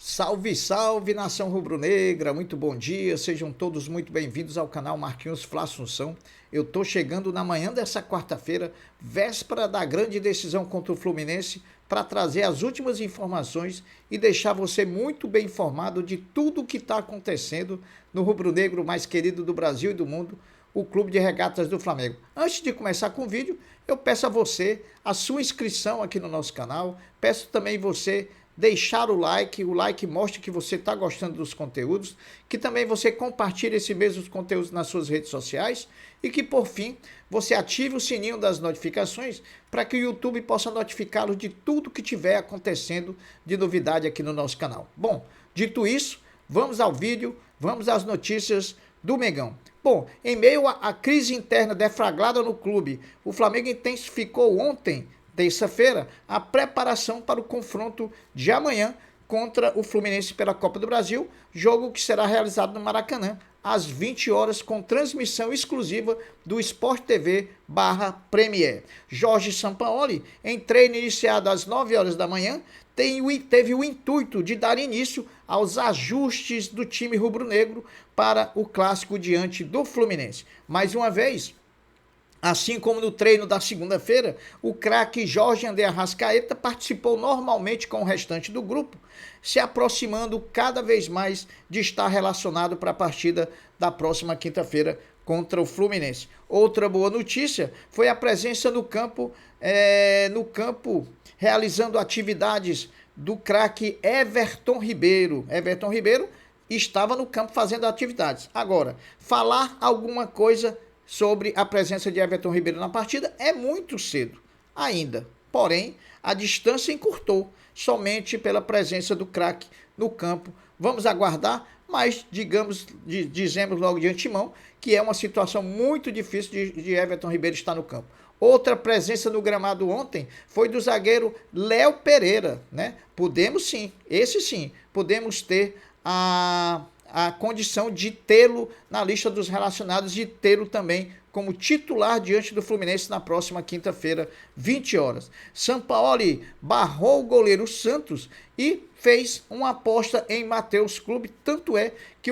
Salve, salve, nação rubro-negra, muito bom dia, sejam todos muito bem-vindos ao canal Marquinhos Fla Assunção. Eu tô chegando na manhã dessa quarta-feira, véspera da grande decisão contra o Fluminense, para trazer as últimas informações e deixar você muito bem informado de tudo o que está acontecendo no rubro-negro mais querido do Brasil e do mundo, o Clube de Regatas do Flamengo. Antes de começar com o vídeo, eu peço a você a sua inscrição aqui no nosso canal, peço também você deixar o like mostra que você está gostando dos conteúdos, que também você compartilhe esses mesmos conteúdos nas suas redes sociais e que, por fim, você ative o sininho das notificações para que o YouTube possa notificá-lo de tudo que tiver acontecendo de novidade aqui no nosso canal. Bom, dito isso, vamos ao vídeo, vamos às notícias do Mengão. Bom, em meio à crise interna deflagrada no clube, o Flamengo intensificou ontem, terça-feira, a preparação para o confronto de amanhã contra o Fluminense pela Copa do Brasil, jogo que será realizado no Maracanã, às 20 horas, com transmissão exclusiva do Sport TV/Premier. Jorge Sampaoli, em treino iniciado às 9 horas da manhã, teve o intuito de dar início aos ajustes do time rubro-negro para o clássico diante do Fluminense. Mais uma vez, assim como no treino da segunda-feira, o craque Jorge André Arrascaeta participou normalmente com o restante do grupo, se aproximando cada vez mais de estar relacionado para a partida da próxima quinta-feira contra o Fluminense. Outra boa notícia foi a presença no campo, realizando atividades do craque Everton Ribeiro. Everton Ribeiro estava no campo fazendo atividades. Agora, falar alguma coisa sobre a presença de Everton Ribeiro na partida é muito cedo ainda. Porém, a distância encurtou somente pela presença do craque no campo. Vamos aguardar, mas dizemos logo de antemão que é uma situação muito difícil de Everton Ribeiro estar no campo. Outra presença no gramado ontem foi do zagueiro Léo Pereira, né? Podemos sim, podemos ter a condição de tê-lo na lista dos relacionados e tê-lo também como titular diante do Fluminense na próxima quinta-feira, 20 horas. Sampaoli barrou o goleiro Santos e fez uma aposta em Matheus Clube, tanto é que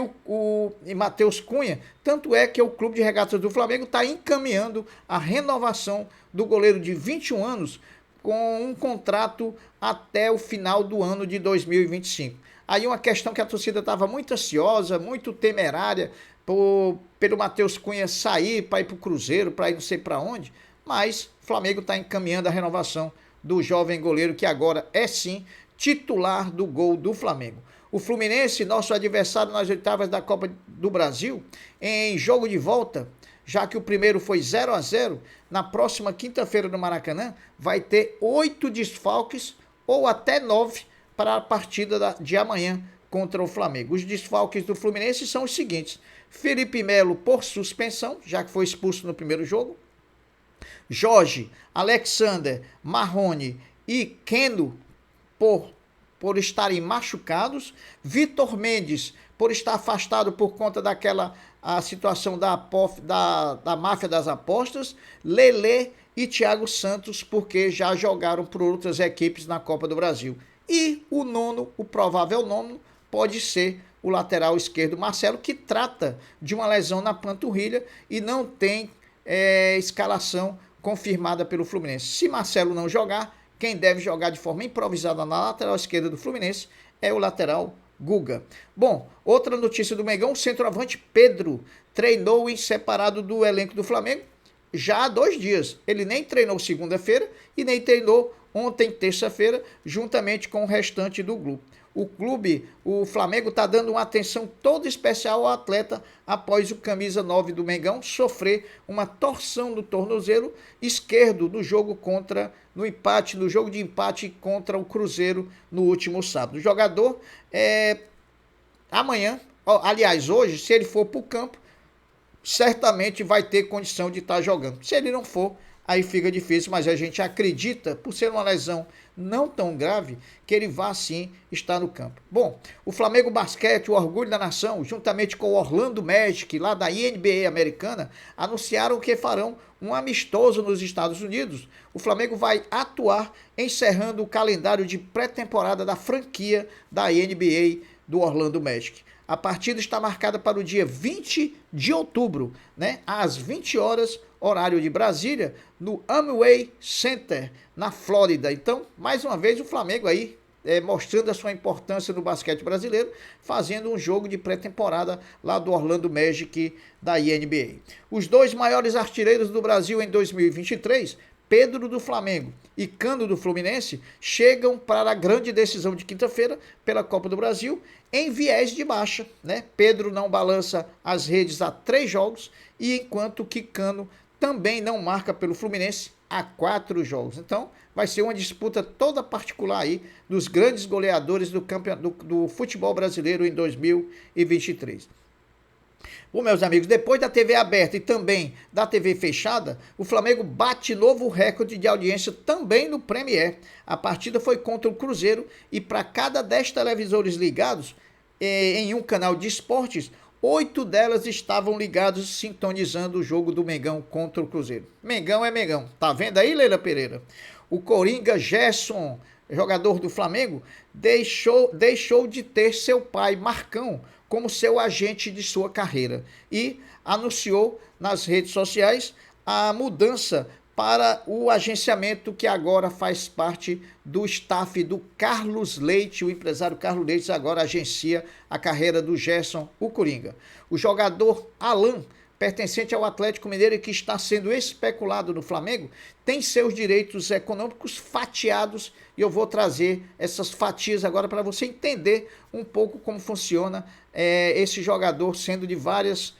Matheus Cunha, tanto é que o Clube de Regatas do Flamengo está encaminhando a renovação do goleiro de 21 anos com um contrato até o final do ano de 2025. Aí uma questão que a torcida estava muito ansiosa, muito temerária, pelo Matheus Cunha sair para ir para o Cruzeiro, para ir não sei para onde, mas o Flamengo está encaminhando a renovação do jovem goleiro, que agora é sim titular do gol do Flamengo. O Fluminense, nosso adversário nas oitavas da Copa do Brasil, em jogo de volta, já que o primeiro foi 0-0, na próxima quinta-feira no Maracanã, vai ter 8 desfalques ou até 9 para a partida de amanhã contra o Flamengo. Os desfalques do Fluminense são os seguintes: Felipe Melo por suspensão, já que foi expulso no primeiro jogo. Jorge, Alexander, Marrone e Keno por estarem machucados. Vitor Mendes por estar afastado por conta daquela situação da máfia das apostas. Lelê e Thiago Santos porque já jogaram por outras equipes na Copa do Brasil. E o provável nono, pode ser o lateral esquerdo Marcelo, que trata de uma lesão na panturrilha e não tem escalação confirmada pelo Fluminense. Se Marcelo não jogar, quem deve jogar de forma improvisada na lateral esquerda do Fluminense é o lateral Guga. Bom, outra notícia do Mengão: o centroavante Pedro treinou em separado do elenco do Flamengo já há 2 dias. Ele nem treinou segunda-feira e nem treinou ontem, terça-feira, juntamente com o restante do grupo. O Flamengo está dando uma atenção toda especial ao atleta após o camisa 9 do Mengão sofrer uma torção no tornozelo esquerdo no jogo no jogo de empate contra o Cruzeiro no último sábado. O jogador, hoje, se ele for para o campo, certamente vai ter condição de estar jogando. Se ele não for, aí fica difícil, mas a gente acredita, por ser uma lesão não tão grave, que ele vá sim estar no campo. Bom, o Flamengo Basquete, o orgulho da nação, juntamente com o Orlando Magic, lá da NBA americana, anunciaram que farão um amistoso nos Estados Unidos. O Flamengo vai atuar encerrando o calendário de pré-temporada da franquia da NBA do Orlando Magic. A partida está marcada para o dia 20 de outubro, né, às 20 horas, horário de Brasília, no Amway Center, na Flórida. Então, mais uma vez, o Flamengo aí mostrando a sua importância no basquete brasileiro, fazendo um jogo de pré-temporada lá do Orlando Magic da NBA. Os dois maiores artilheiros do Brasil em 2023, Pedro do Flamengo e Cano do Fluminense, chegam para a grande decisão de quinta-feira pela Copa do Brasil em viés de baixa, né? Pedro não balança as redes há 3 jogos, e enquanto que Cano também não marca pelo Fluminense há 4 jogos. Então, vai ser uma disputa toda particular aí dos grandes goleadores do futebol brasileiro em 2023. Bom, meus amigos, depois da TV aberta e também da TV fechada, o Flamengo bate novo recorde de audiência também no Premier. A partida foi contra o Cruzeiro e para cada 10 televisores ligados em um canal de esportes, 8 delas estavam ligados sintonizando o jogo do Mengão contra o Cruzeiro. Mengão é Mengão. Tá vendo aí, Leila Pereira? O Coringa Gerson, jogador do Flamengo, deixou de ter seu pai, Marcão, como seu agente de sua carreira e anunciou nas redes sociais a mudança para o agenciamento que agora faz parte do staff do Carlos Leite. O empresário Carlos Leite agora agencia a carreira do Gerson, o Coringa. O jogador Alan, pertencente ao Atlético Mineiro e que está sendo especulado no Flamengo, tem seus direitos econômicos fatiados, e eu vou trazer essas fatias agora para você entender um pouco como funciona esse jogador sendo de várias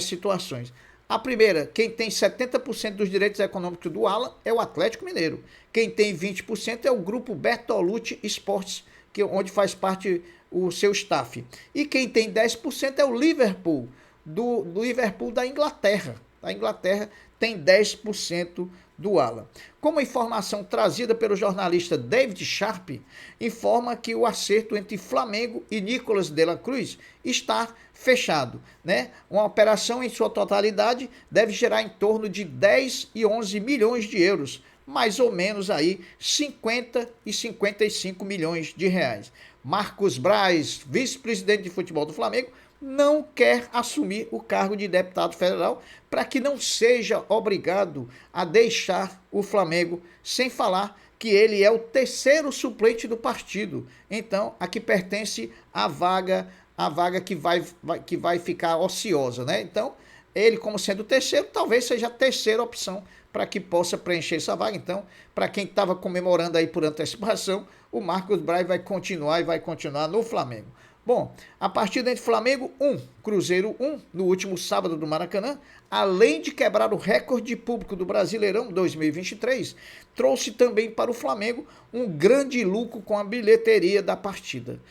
situações. A primeira, quem tem 70% dos direitos econômicos do Alan é o Atlético Mineiro. Quem tem 20% é o grupo Bertolucci Esportes, onde faz parte o seu staff. E quem tem 10% é o Liverpool, do Liverpool da Inglaterra. A Inglaterra tem 10% do Alan. Como a informação trazida pelo jornalista David Sharp informa que o acerto entre Flamengo e Nicolas de la Cruz está fechado, né? Uma operação em sua totalidade deve gerar em torno de 10 e 11 milhões de euros, mais ou menos aí 50 e 55 milhões de reais. Marcos Braz, vice-presidente de futebol do Flamengo, não quer assumir o cargo de deputado federal para que não seja obrigado a deixar o Flamengo, sem falar que ele é o terceiro suplente do partido. Então, a que pertence a vaga que vai ficar ociosa, né? Então, ele, como sendo o terceiro, talvez seja a terceira opção para que possa preencher essa vaga. Então, para quem estava comemorando aí por antecipação, o Marcos Braz vai continuar no Flamengo. Bom, a partida entre Flamengo 1, Cruzeiro 1, no último sábado do Maracanã, além de quebrar o recorde público do Brasileirão 2023, trouxe também para o Flamengo um grande lucro com a bilheteria da partida.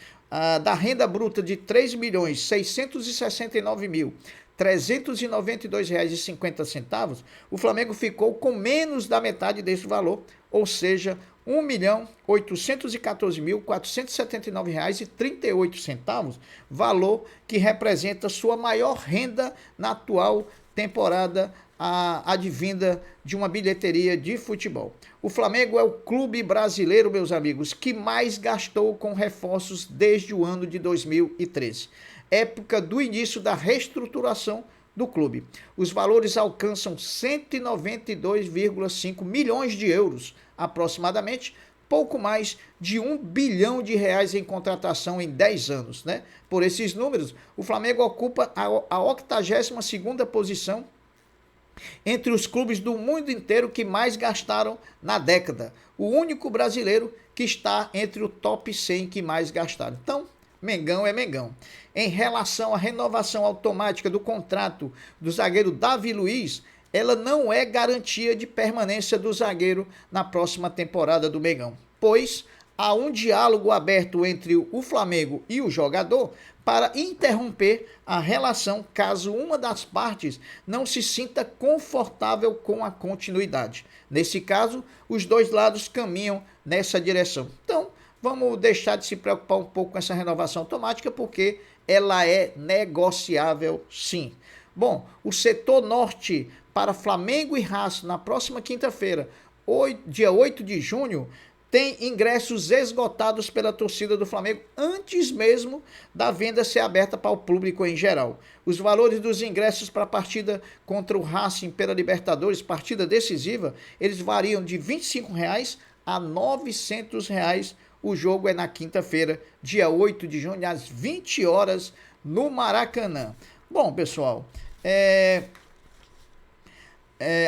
Da renda bruta de R$ 3.669.392,50, o Flamengo ficou com menos da metade desse valor, ou seja, R$ 1.814.479,38, valor que representa sua maior renda na atual temporada advinda de uma bilheteria de futebol. O Flamengo é o clube brasileiro, meus amigos, que mais gastou com reforços desde o ano de 2013, época do início da reestruturação do clube. Os valores alcançam 192,5 milhões de euros, aproximadamente pouco mais de R$ 1 bilhão em contratação em 10 anos, né? Por esses números, o Flamengo ocupa a 82ª posição entre os clubes do mundo inteiro que mais gastaram na década. O único brasileiro que está entre o top 100 que mais gastaram. Então, Mengão é Mengão. Em relação à renovação automática do contrato do zagueiro Davi Luiz, ela não é garantia de permanência do zagueiro na próxima temporada do Mengão, pois há um diálogo aberto entre o Flamengo e o jogador para interromper a relação caso uma das partes não se sinta confortável com a continuidade. Nesse caso, os dois lados caminham nessa direção. Então, vamos deixar de se preocupar um pouco com essa renovação automática, porque ela é negociável sim. Bom, o setor norte para Flamengo e Racing na próxima quinta-feira, dia 8 de junho, tem ingressos esgotados pela torcida do Flamengo antes mesmo da venda ser aberta para o público em geral. Os valores dos ingressos para a partida contra o Racing pela Libertadores, partida decisiva, eles variam de R$ 25,00 a R$ 900,00. O jogo é na quinta-feira, dia 8 de junho, às 20 horas, no Maracanã. Bom, pessoal,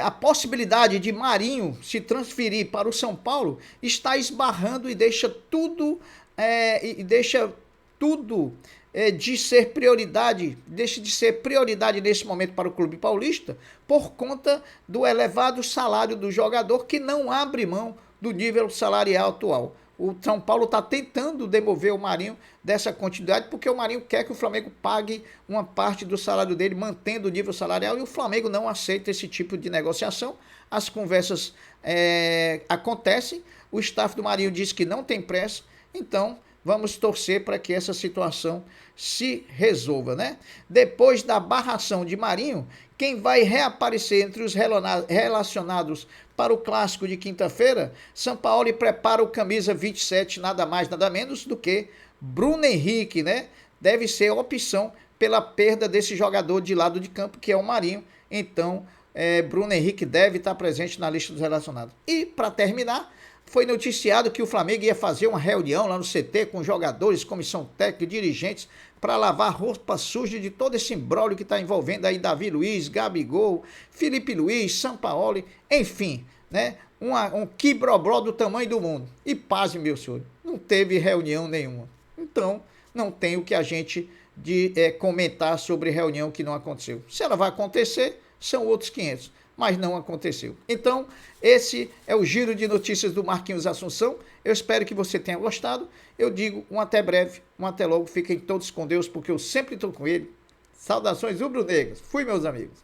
a possibilidade de Marinho se transferir para o São Paulo está esbarrando e deixa tudo de ser prioridade nesse momento para o clube paulista, por conta do elevado salário do jogador, que não abre mão do nível salarial atual. O São Paulo está tentando demover o Marinho dessa continuidade, porque o Marinho quer que o Flamengo pague uma parte do salário dele, mantendo o nível salarial, e o Flamengo não aceita esse tipo de negociação. As conversas acontecem, o staff do Marinho diz que não tem pressa, então vamos torcer para que essa situação se resolva, né? Depois da barração de Marinho, quem vai reaparecer entre os relacionados para o clássico de quinta-feira, Sampaoli prepara o camisa 27, nada mais, nada menos do que Bruno Henrique, né? Deve ser opção pela perda desse jogador de lado de campo, que é o Marinho. Então, Bruno Henrique deve estar presente na lista dos relacionados. E, para terminar, foi noticiado que o Flamengo ia fazer uma reunião lá no CT com jogadores, comissão técnica e dirigentes para lavar roupa suja de todo esse imbróglio que está envolvendo aí Davi Luiz, Gabigol, Felipe Luiz, Sampaoli, enfim, né? Um quibrobró do tamanho do mundo. E pasme, meu senhor, não teve reunião nenhuma. Então, não tem o que a gente comentar sobre reunião que não aconteceu. Se ela vai acontecer, são outros 500. Mas não aconteceu. Então, esse é o giro de notícias do Marquinhos Assunção. Eu espero que você tenha gostado. Eu digo um até breve, um até logo. Fiquem todos com Deus, porque eu sempre estou com ele. Saudações rubro-negras. Fui, meus amigos.